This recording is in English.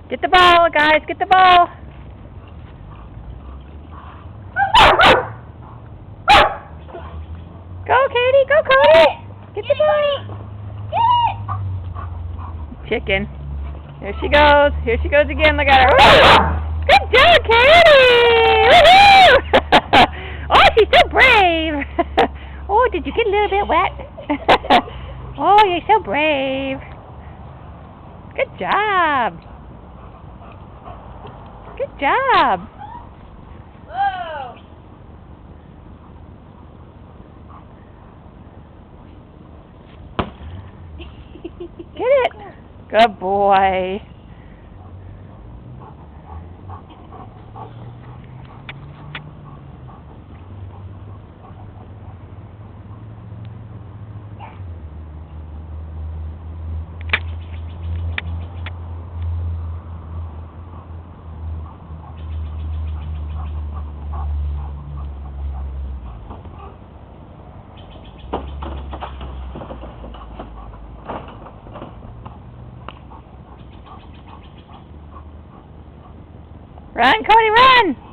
Get the ball, guys. Get the ball. Go, Katie. Go, Cody. Get the ball. Chicken. Here she goes. Here she goes again. Look at her. Woo! Good job, Katie. Woo-hoo! Oh, she's so brave. Oh, did you get a little bit wet? Oh, you're so brave. Good job. Good job. Whoa. Get it. Good boy. Run, Cody, run!